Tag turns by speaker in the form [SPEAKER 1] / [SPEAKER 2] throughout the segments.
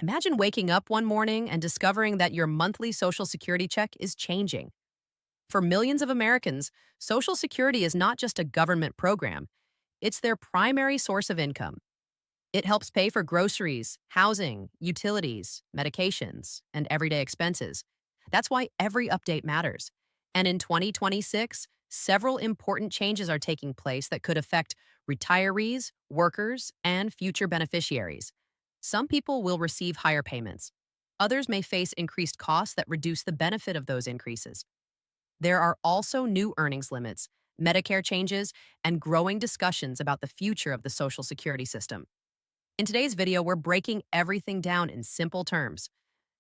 [SPEAKER 1] Imagine waking up one morning and discovering that your monthly Social Security check is changing. For millions of Americans, Social Security is not just a government program, it's their primary source of income. It helps pay for groceries, housing, utilities, medications, and everyday expenses. That's why every update matters. And in 2026, several important changes are taking place that could affect retirees, workers, and future beneficiaries. Some people will receive higher payments. Others may face increased costs that reduce the benefit of those increases. There are also new earnings limits, Medicare changes, and growing discussions about the future of the Social Security system. In today's video, we're breaking everything down in simple terms.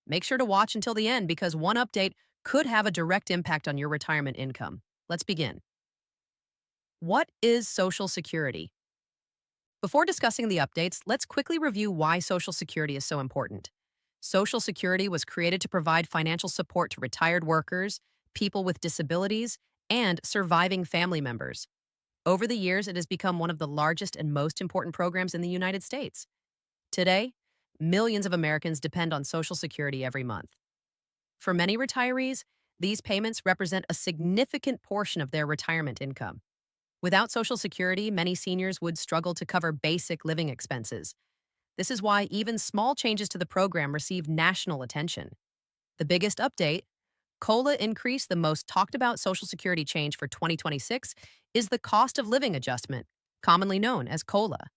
[SPEAKER 1] Make sure to watch until the end because one update could have a direct impact on your retirement income. Let's begin. What is Social Security? Before discussing the updates, let's quickly review why Social Security is so important. Social Security was created to provide financial support to retired workers, people with disabilities, and surviving family members. Over the years, it has become one of the largest and most important programs in the United States. Today, millions of Americans depend on Social Security every month. For many retirees, these payments represent a significant portion of their retirement income. Without Social Security, many seniors would struggle to cover basic living expenses. This is why even small changes to the program receive national attention. The biggest update, COLA increase, the most talked about Social Security change for 2026, is the cost of living adjustment, commonly known as COLA.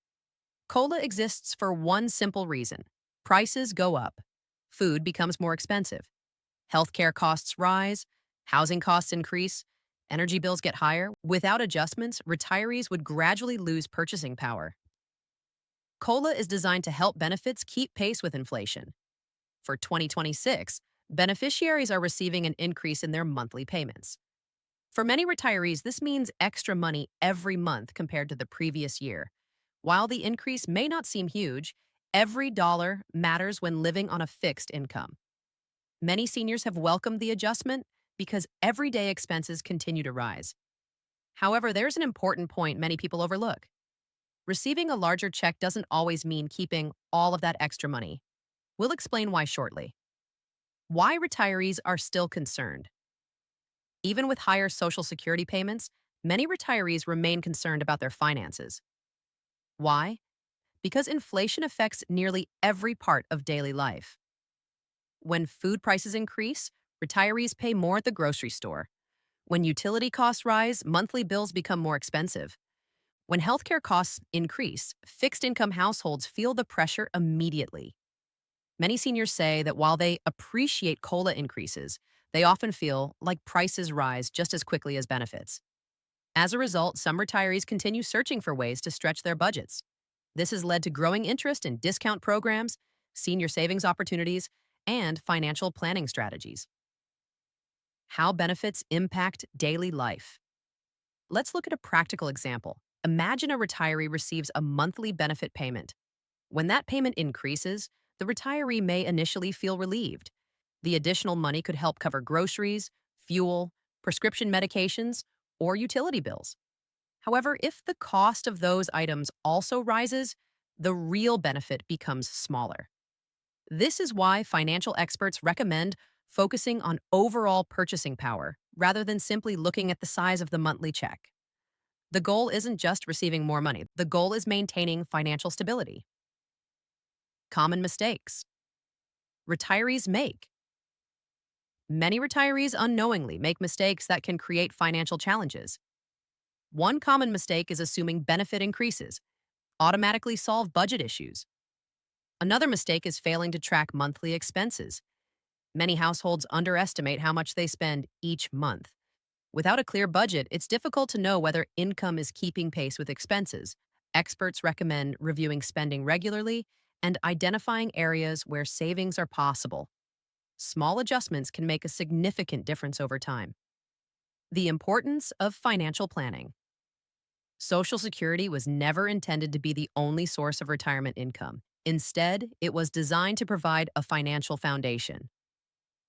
[SPEAKER 1] COLA exists for one simple reason: prices go up. Food becomes more expensive. Healthcare costs rise. Housing costs increase. Energy bills get higher. Without adjustments, retirees would gradually lose purchasing power. COLA is designed to help benefits keep pace with inflation. For 2026, beneficiaries are receiving an increase in their monthly payments. For many retirees, this means extra money every month compared to the previous year. While the increase may not seem huge, every dollar matters when living on a fixed income. Many seniors have welcomed the adjustment because everyday expenses continue to rise. However, there's an important point many people overlook. Receiving a larger check doesn't always mean keeping all of that extra money. We'll explain why shortly. Why retirees are still concerned. Even with higher Social Security payments, many retirees remain concerned about their finances. Why? Because inflation affects nearly every part of daily life. When food prices increase, retirees pay more at the grocery store. When utility costs rise, monthly bills become more expensive. When healthcare costs increase, fixed income households feel the pressure immediately. Many seniors say that while they appreciate COLA increases, they often feel like prices rise just as quickly as benefits. As a result, some retirees continue searching for ways to stretch their budgets. This has led to growing interest in discount programs, senior savings opportunities, and financial planning strategies. How benefits impact daily life. Let's look at a practical example. Imagine a retiree receives a monthly benefit payment. When that payment increases, the retiree may initially feel relieved. The additional money could help cover groceries, fuel, prescription medications, or utility bills. However, if the cost of those items also rises, the real benefit becomes smaller. This is why financial experts recommend focusing on overall purchasing power rather than simply looking at the size of the monthly check. The goal isn't just receiving more money, the goal is maintaining financial stability. Common mistakes retirees make. Many retirees unknowingly make mistakes that can create financial challenges. One common mistake is assuming benefit increases automatically solve budget issues. Another mistake is failing to track monthly expenses. Many households underestimate how much they spend each month. Without a clear budget, it's difficult to know whether income is keeping pace with expenses. Experts recommend reviewing spending regularly and identifying areas where savings are possible. Small adjustments can make a significant difference over time. The importance of financial planning. Social Security was never intended to be the only source of retirement income. Instead, it was designed to provide a financial foundation.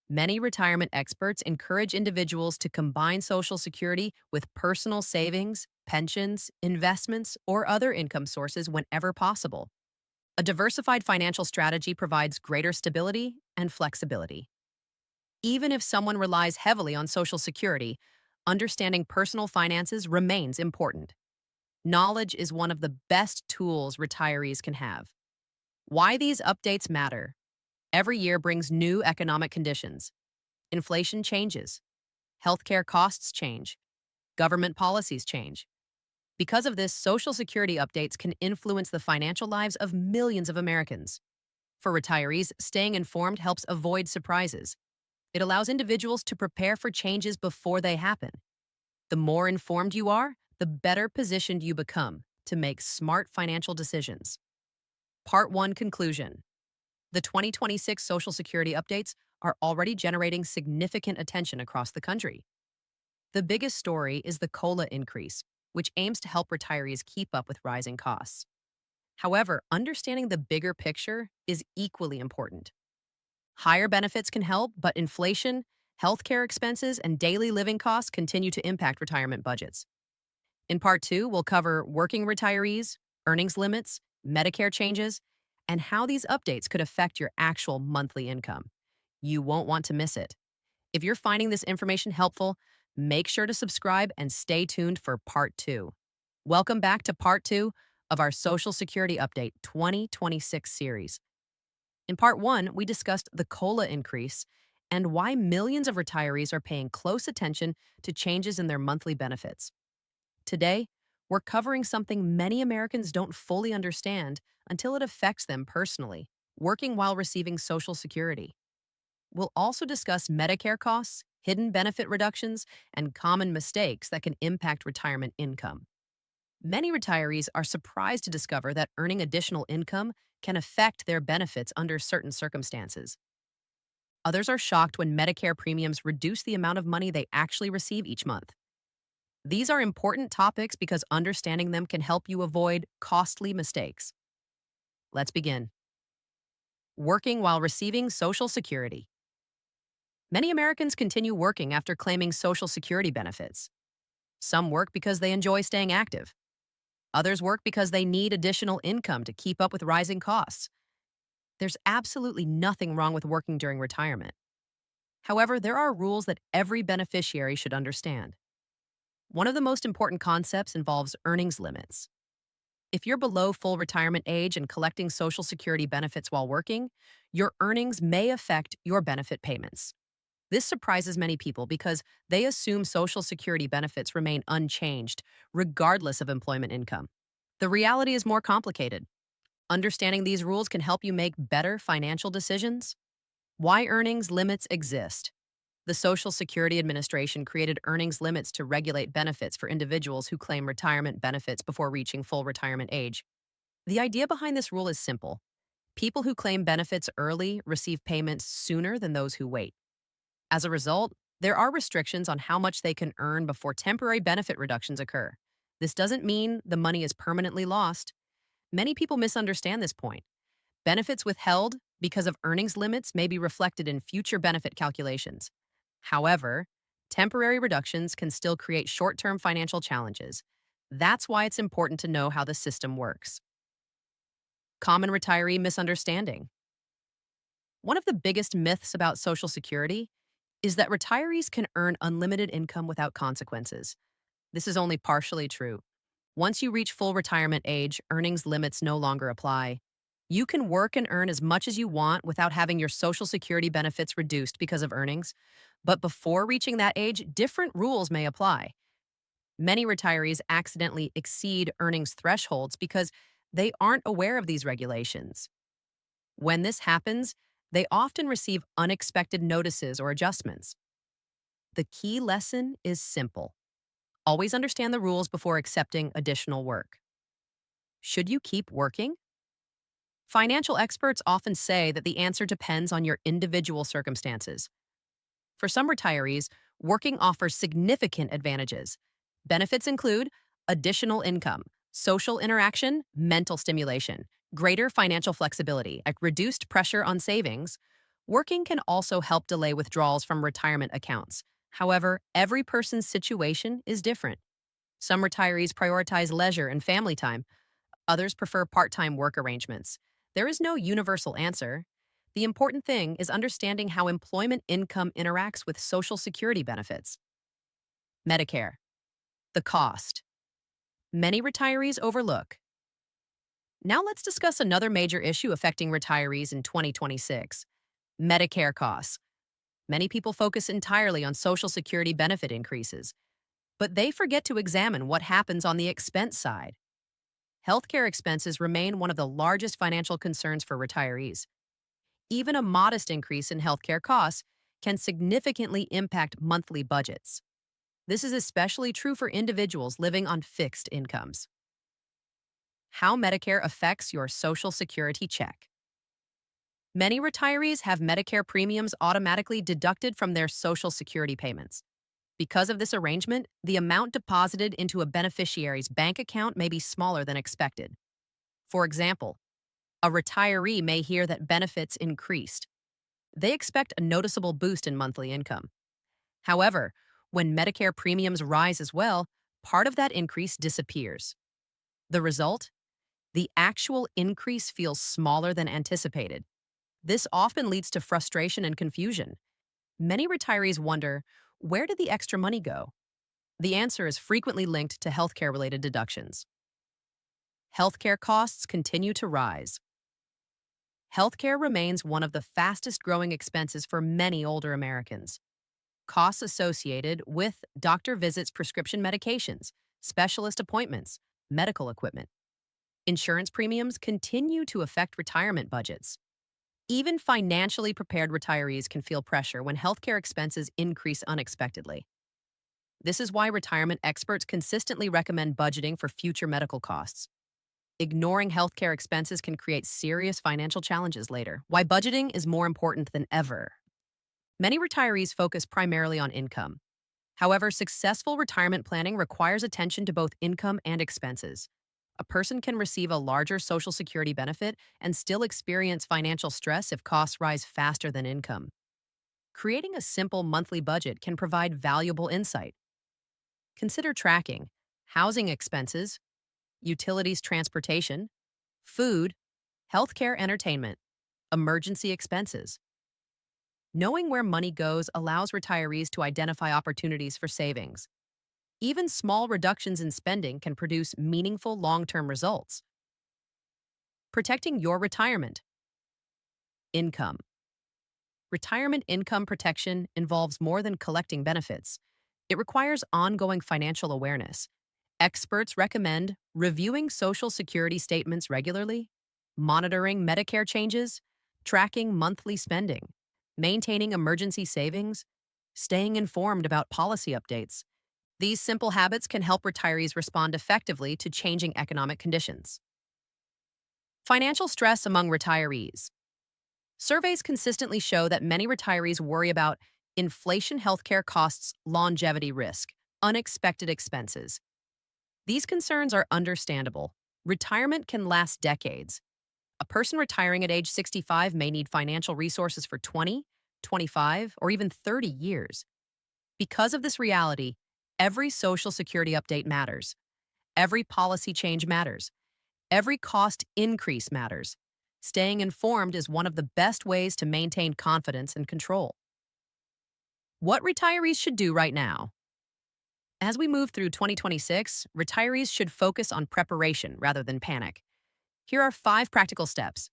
[SPEAKER 1] Many retirement experts encourage individuals to combine Social Security with personal savings, pensions, investments, or other income sources whenever possible. A diversified financial strategy provides greater stability and flexibility. Even if someone relies heavily on Social Security, understanding personal finances remains important. Knowledge is one of the best tools retirees can have. Why these updates matter. Every year brings new economic conditions. Inflation changes. Healthcare costs change. Government policies change. Because of this, Social Security updates can influence the financial lives of millions of Americans. For retirees, staying informed helps avoid surprises. It allows individuals to prepare for changes before they happen. The more informed you are, the better positioned you become to make smart financial decisions. Part 1 Conclusion. The 2026 Social Security updates are already generating significant attention across the country. The biggest story is the COLA increase, which aims to help retirees keep up with rising costs. However, understanding the bigger picture is equally important. Higher benefits can help, but inflation, healthcare expenses, and daily living costs continue to impact retirement budgets. In Part 2, we'll cover working retirees, earnings limits, Medicare changes, and how these updates could affect your actual monthly income. You won't want to miss it. If you're finding this information helpful, make sure to subscribe and stay tuned for Part 2. Welcome back to Part 2 of our Social Security Update 2026 series. In Part 1, we discussed the COLA increase and why millions of retirees are paying close attention to changes in their monthly benefits. Today, we're covering something many Americans don't fully understand until it affects them personally, working while receiving Social Security. We'll also discuss Medicare costs, hidden benefit reductions, and common mistakes that can impact retirement income. Many retirees are surprised to discover that earning additional income can affect their benefits under certain circumstances. Others are shocked when Medicare premiums reduce the amount of money they actually receive each month. These are important topics because understanding them can help you avoid costly mistakes. Let's begin. Working while receiving Social Security. Many Americans continue working after claiming Social Security benefits. Some work because they enjoy staying active. Others work because they need additional income to keep up with rising costs. There's absolutely nothing wrong with working during retirement. However, there are rules that every beneficiary should understand. One of the most important concepts involves earnings limits. If you're below full retirement age and collecting Social Security benefits while working, your earnings may affect your benefit payments. This surprises many people because they assume Social Security benefits remain unchanged, regardless of employment income. The reality is more complicated. Understanding these rules can help you make better financial decisions. Why earnings limits exist. The Social Security Administration created earnings limits to regulate benefits for individuals who claim retirement benefits before reaching full retirement age. The idea behind this rule is simple. People who claim benefits early receive payments sooner than those who wait. As a result, there are restrictions on how much they can earn before temporary benefit reductions occur. This doesn't mean the money is permanently lost. Many people misunderstand this point. Benefits withheld because of earnings limits may be reflected in future benefit calculations. However, temporary reductions can still create short-term financial challenges. That's why it's important to know how the system works. Common retiree misunderstanding. One of the biggest myths about Social Security is that retirees can earn unlimited income without consequences. This is only partially true. Once you reach full retirement age, earnings limits no longer apply. You can work and earn as much as you want without having your Social Security benefits reduced because of earnings. But before reaching that age, different rules may apply. Many retirees accidentally exceed earnings thresholds because they aren't aware of these regulations. When this happens, they often receive unexpected notices or adjustments. The key lesson is simple. Always understand the rules before accepting additional work. Should you keep working? Financial experts often say that the answer depends on your individual circumstances. For some retirees, working offers significant advantages. Benefits include additional income, social interaction, mental stimulation, greater financial flexibility, like reduced pressure on savings. Working can also help delay withdrawals from retirement accounts. However, every person's situation is different. Some retirees prioritize leisure and family time. Others prefer part-time work arrangements. There is no universal answer. The important thing is understanding how employment income interacts with Social Security benefits. Medicare, the cost. Many retirees overlook. Now let's discuss another major issue affecting retirees in 2026: Medicare costs. Many people focus entirely on Social Security benefit increases, but they forget to examine what happens on the expense side. Healthcare expenses remain one of the largest financial concerns for retirees. Even a modest increase in healthcare costs can significantly impact monthly budgets. This is especially true for individuals living on fixed incomes. How Medicare affects your Social Security check. Many retirees have Medicare premiums automatically deducted from their Social Security payments. Because of this arrangement, the amount deposited into a beneficiary's bank account may be smaller than expected. For example, a retiree may hear that benefits increased. They expect a noticeable boost in monthly income. However, when Medicare premiums rise as well, part of that increase disappears. The result? The actual increase feels smaller than anticipated. This often leads to frustration and confusion. Many retirees wonder, where did the extra money go? The answer is frequently linked to healthcare-related deductions. Healthcare costs continue to rise. Healthcare remains one of the fastest-growing expenses for many older Americans. Costs associated with doctor visits, prescription medications, specialist appointments, medical equipment. Insurance premiums continue to affect retirement budgets. Even financially prepared retirees can feel pressure when healthcare expenses increase unexpectedly. This is why retirement experts consistently recommend budgeting for future medical costs. Ignoring healthcare expenses can create serious financial challenges later. Why budgeting is more important than ever. Many retirees focus primarily on income. However, successful retirement planning requires attention to both income and expenses. A person can receive a larger Social Security benefit and still experience financial stress if costs rise faster than income. Creating a simple monthly budget can provide valuable insight. Consider tracking housing expenses, utilities, transportation, food, healthcare, entertainment, emergency expenses. Knowing where money goes allows retirees to identify opportunities for savings. Even small reductions in spending can produce meaningful long-term results. Protecting your retirement. Income. Retirement income protection involves more than collecting benefits. It requires ongoing financial awareness. Experts recommend reviewing Social Security statements regularly, monitoring Medicare changes, tracking monthly spending, maintaining emergency savings, staying informed about policy updates. These simple habits can help retirees respond effectively to changing economic conditions. Financial stress among retirees. Surveys consistently show that many retirees worry about inflation, healthcare costs, longevity risk, unexpected expenses. These concerns are understandable. Retirement can last decades. A person retiring at age 65 may need financial resources for 20, 25, or even 30 years. Because of this reality, every Social Security update matters. Every policy change matters. Every cost increase matters. Staying informed is one of the best ways to maintain confidence and control. What retirees should do right now. As we move through 2026, retirees should focus on preparation rather than panic. Here are 5 practical steps.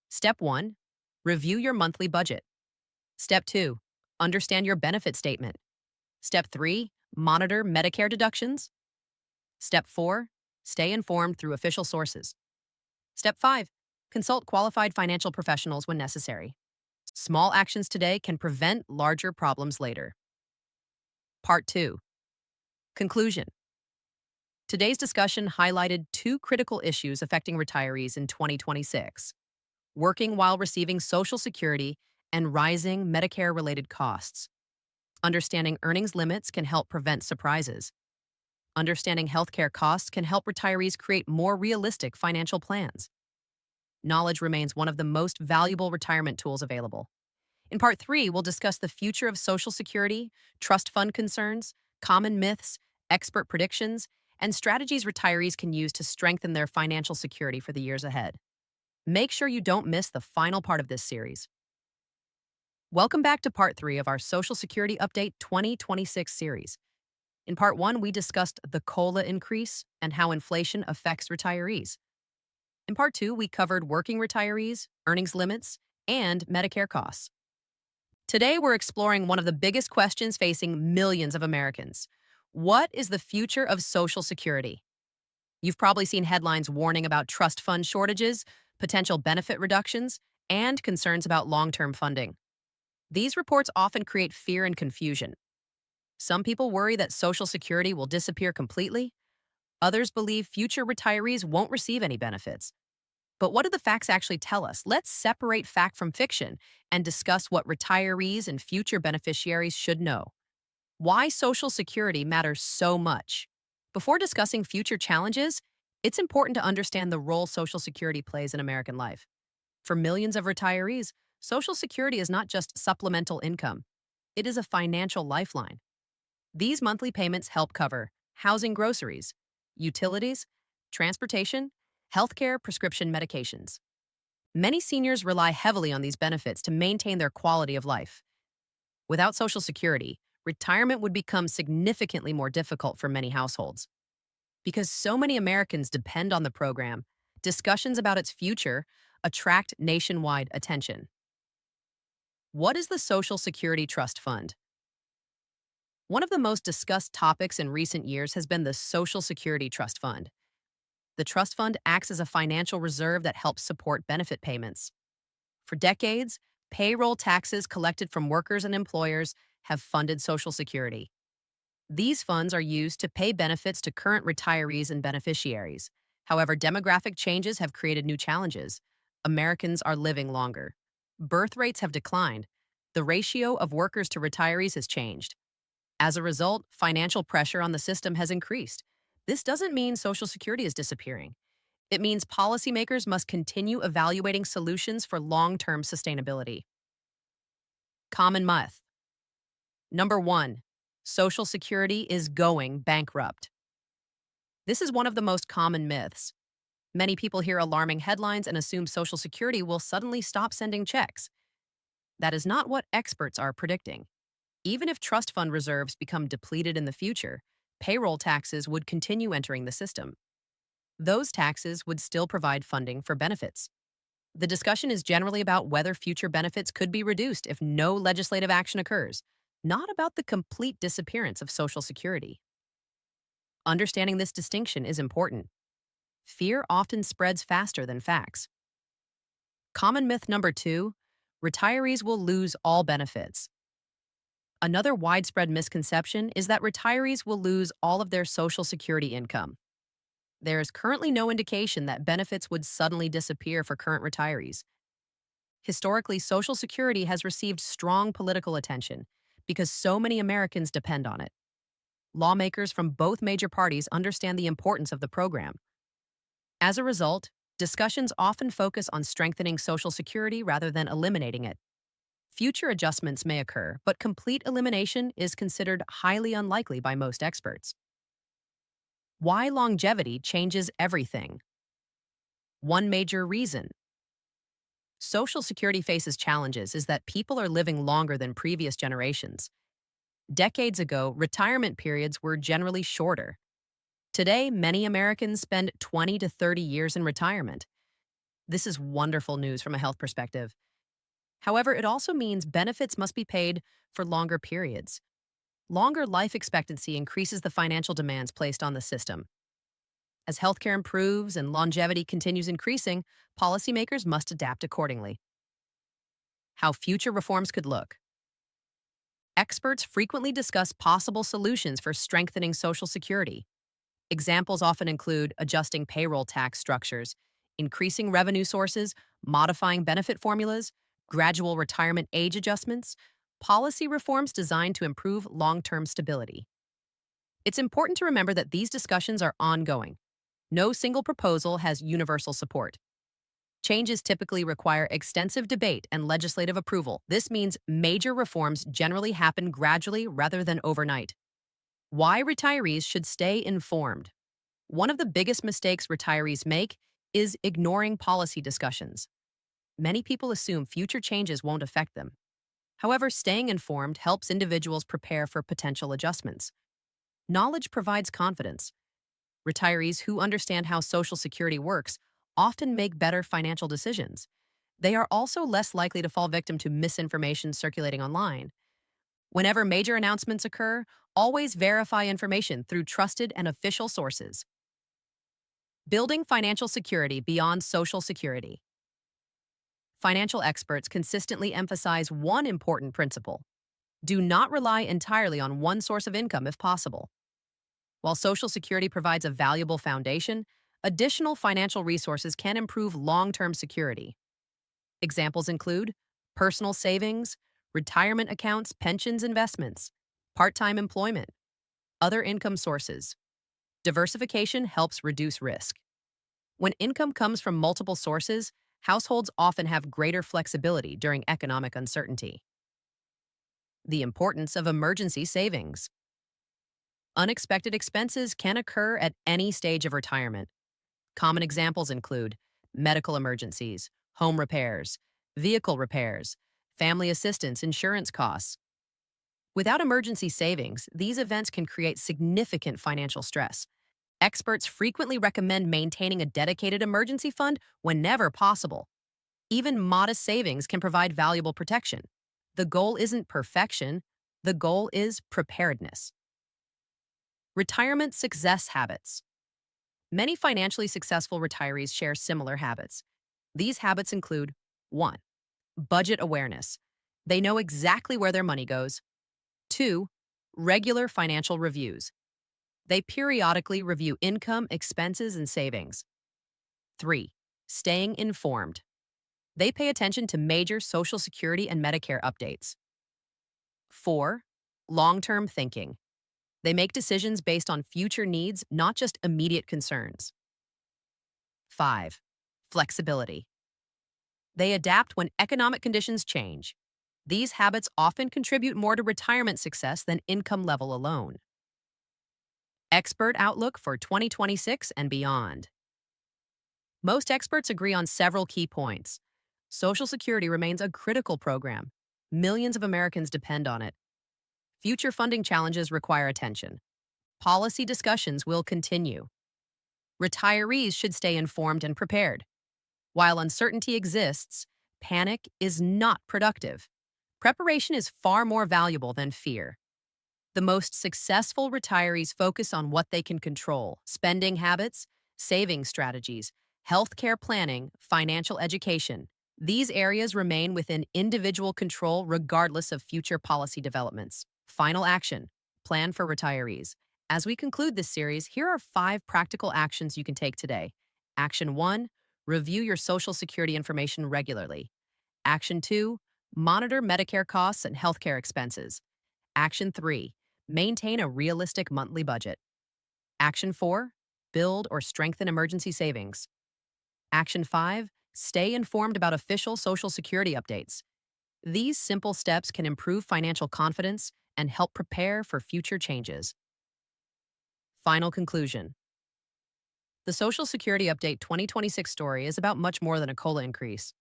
[SPEAKER 1] Step 1, review your monthly budget. Step 2, understand your benefit statement. Step 3, monitor Medicare deductions. Step 4, stay informed through official sources. Step 5, consult qualified financial professionals when necessary. Small actions today can prevent larger problems later. Part 2. Conclusion. Today's discussion highlighted 2 critical issues affecting retirees in 2026: working while receiving Social Security and rising Medicare-related costs. Understanding earnings limits can help prevent surprises. Understanding healthcare costs can help retirees create more realistic financial plans. Knowledge remains one of the most valuable retirement tools available. In Part 3, we'll discuss the future of Social Security, trust fund concerns, common myths, expert predictions, and strategies retirees can use to strengthen their financial security for the years ahead. Make sure you don't miss the final part of this series. Welcome back to part 3 of our Social Security Update 2026 series. In part 1, we discussed the COLA increase and how inflation affects retirees. In part 2, we covered working retirees, earnings limits, and Medicare costs. Today, we're exploring one of the biggest questions facing millions of Americans. What is the future of Social Security? You've probably seen headlines warning about trust fund shortages, potential benefit reductions, and concerns about long-term funding. These reports often create fear and confusion. Some people worry that Social Security will disappear completely. Others believe future retirees won't receive any benefits. But what do the facts actually tell us? Let's separate fact from fiction and discuss what retirees and future beneficiaries should know. Why Social Security matters so much. Before discussing future challenges, it's important to understand the role Social Security plays in American life. For millions of retirees, Social Security is not just supplemental income. It is a financial lifeline. These monthly payments help cover housing, groceries, utilities, transportation, healthcare, prescription medications. Many seniors rely heavily on these benefits to maintain their quality of life. Without Social Security, retirement would become significantly more difficult for many households. Because so many Americans depend on the program, discussions about its future attract nationwide attention. What is the Social Security Trust Fund? One of the most discussed topics in recent years has been the Social Security Trust Fund. The trust fund acts as a financial reserve that helps support benefit payments. For decades, payroll taxes collected from workers and employers have funded Social Security. These funds are used to pay benefits to current retirees and beneficiaries. However, demographic changes have created new challenges. Americans are living longer. Birth rates have declined. The ratio of workers to retirees has changed. As a result, financial pressure on the system has increased. This doesn't mean Social Security is disappearing. It means policymakers must continue evaluating solutions for long-term sustainability. Common myth. Number 1. Social Security is going bankrupt. This is one of the most common myths. Many people hear alarming headlines and assume Social Security will suddenly stop sending checks. That is not what experts are predicting. Even if trust fund reserves become depleted in the future, payroll taxes would continue entering the system. Those taxes would still provide funding for benefits. The discussion is generally about whether future benefits could be reduced if no legislative action occurs, not about the complete disappearance of Social Security. Understanding this distinction is important. Fear often spreads faster than facts. Common myth number 2, retirees will lose all benefits. Another widespread misconception is that retirees will lose all of their Social Security income. There is currently no indication that benefits would suddenly disappear for current retirees. Historically, Social Security has received strong political attention because so many Americans depend on it. Lawmakers from both major parties understand the importance of the program. As a result, discussions often focus on strengthening Social Security rather than eliminating it. Future adjustments may occur, but complete elimination is considered highly unlikely by most experts. Why longevity changes everything. One major reason Social Security faces challenges is that people are living longer than previous generations. Decades ago, retirement periods were generally shorter. Today, many Americans spend 20 to 30 years in retirement. This is wonderful news from a health perspective. However, it also means benefits must be paid for longer periods. Longer life expectancy increases the financial demands placed on the system. As healthcare improves and longevity continues increasing, policymakers must adapt accordingly. How future reforms could look. Experts frequently discuss possible solutions for strengthening Social Security. Examples often include adjusting payroll tax structures, increasing revenue sources, modifying benefit formulas, gradual retirement age adjustments, policy reforms designed to improve long-term stability. It's important to remember that these discussions are ongoing. No single proposal has universal support. Changes typically require extensive debate and legislative approval. This means major reforms generally happen gradually rather than overnight. Why retirees should stay informed. One of the biggest mistakes retirees make is ignoring policy discussions. Many people assume future changes won't affect them. However, staying informed helps individuals prepare for potential adjustments. Knowledge provides confidence. Retirees who understand how Social Security works often make better financial decisions. They are also less likely to fall victim to misinformation circulating online. Whenever major announcements occur, always verify information through trusted and official sources. Building financial security beyond Social Security. Financial experts consistently emphasize one important principle: do not rely entirely on one source of income if possible. While Social Security provides a valuable foundation, additional financial resources can improve long-term security. Examples include personal savings, retirement accounts, pensions, investments, part-time employment, other income sources. Diversification helps reduce risk. When income comes from multiple sources, households often have greater flexibility during economic uncertainty. The importance of emergency savings. Unexpected expenses can occur at any stage of retirement. Common examples include medical emergencies, home repairs, vehicle repairs, family assistance, insurance costs. Without emergency savings, these events can create significant financial stress. Experts frequently recommend maintaining a dedicated emergency fund whenever possible. Even modest savings can provide valuable protection. The goal isn't perfection, the goal is preparedness. Retirement success habits. Many financially successful retirees share similar habits. These habits include 1. Budget awareness. They know exactly where their money goes. 2. Regular financial reviews. They periodically review income, expenses, and savings. 3. Staying informed. They pay attention to major Social Security and Medicare updates. 4. Long-term thinking. They make decisions based on future needs, not just immediate concerns. 5. Flexibility. They adapt when economic conditions change. These habits often contribute more to retirement success than income level alone. Expert outlook for 2026 and beyond. Most experts agree on several key points. Social Security remains a critical program. Millions of Americans depend on it. Future funding challenges require attention. Policy discussions will continue. Retirees should stay informed and prepared. While uncertainty exists, panic is not productive. Preparation is far more valuable than fear. The most successful retirees focus on what they can control: spending habits, saving strategies, healthcare planning, financial education. These areas remain within individual control regardless of future policy developments. Final action: plan for retirees. As we conclude this series, here are 5 practical actions you can take today. Action 1, review your Social Security information regularly. Action 2, monitor Medicare costs and healthcare expenses. Action 3, maintain a realistic monthly budget. Action 4, build or strengthen emergency savings. Action 5, stay informed about official Social Security updates. These simple steps can improve financial confidence and help prepare for future changes. Final conclusion. The Social Security Update 2026 story is about much more than a COLA increase.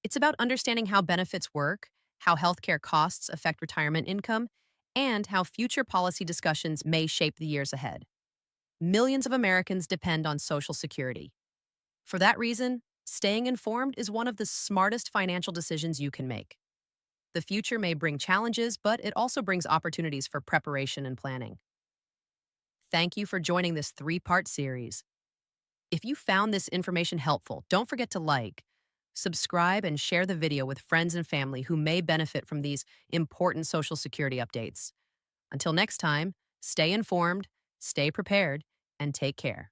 [SPEAKER 1] It's about understanding how benefits work, how healthcare costs affect retirement income, and how future policy discussions may shape the years ahead. Millions of Americans depend on Social Security. For that reason, staying informed is one of the smartest financial decisions you can make. The future may bring challenges, but it also brings opportunities for preparation and planning. Thank you for joining this 3-part series. If you found this information helpful, don't forget to like, subscribe, and share the video with friends and family who may benefit from these important Social Security updates. Until next time, stay informed, stay prepared, and take care.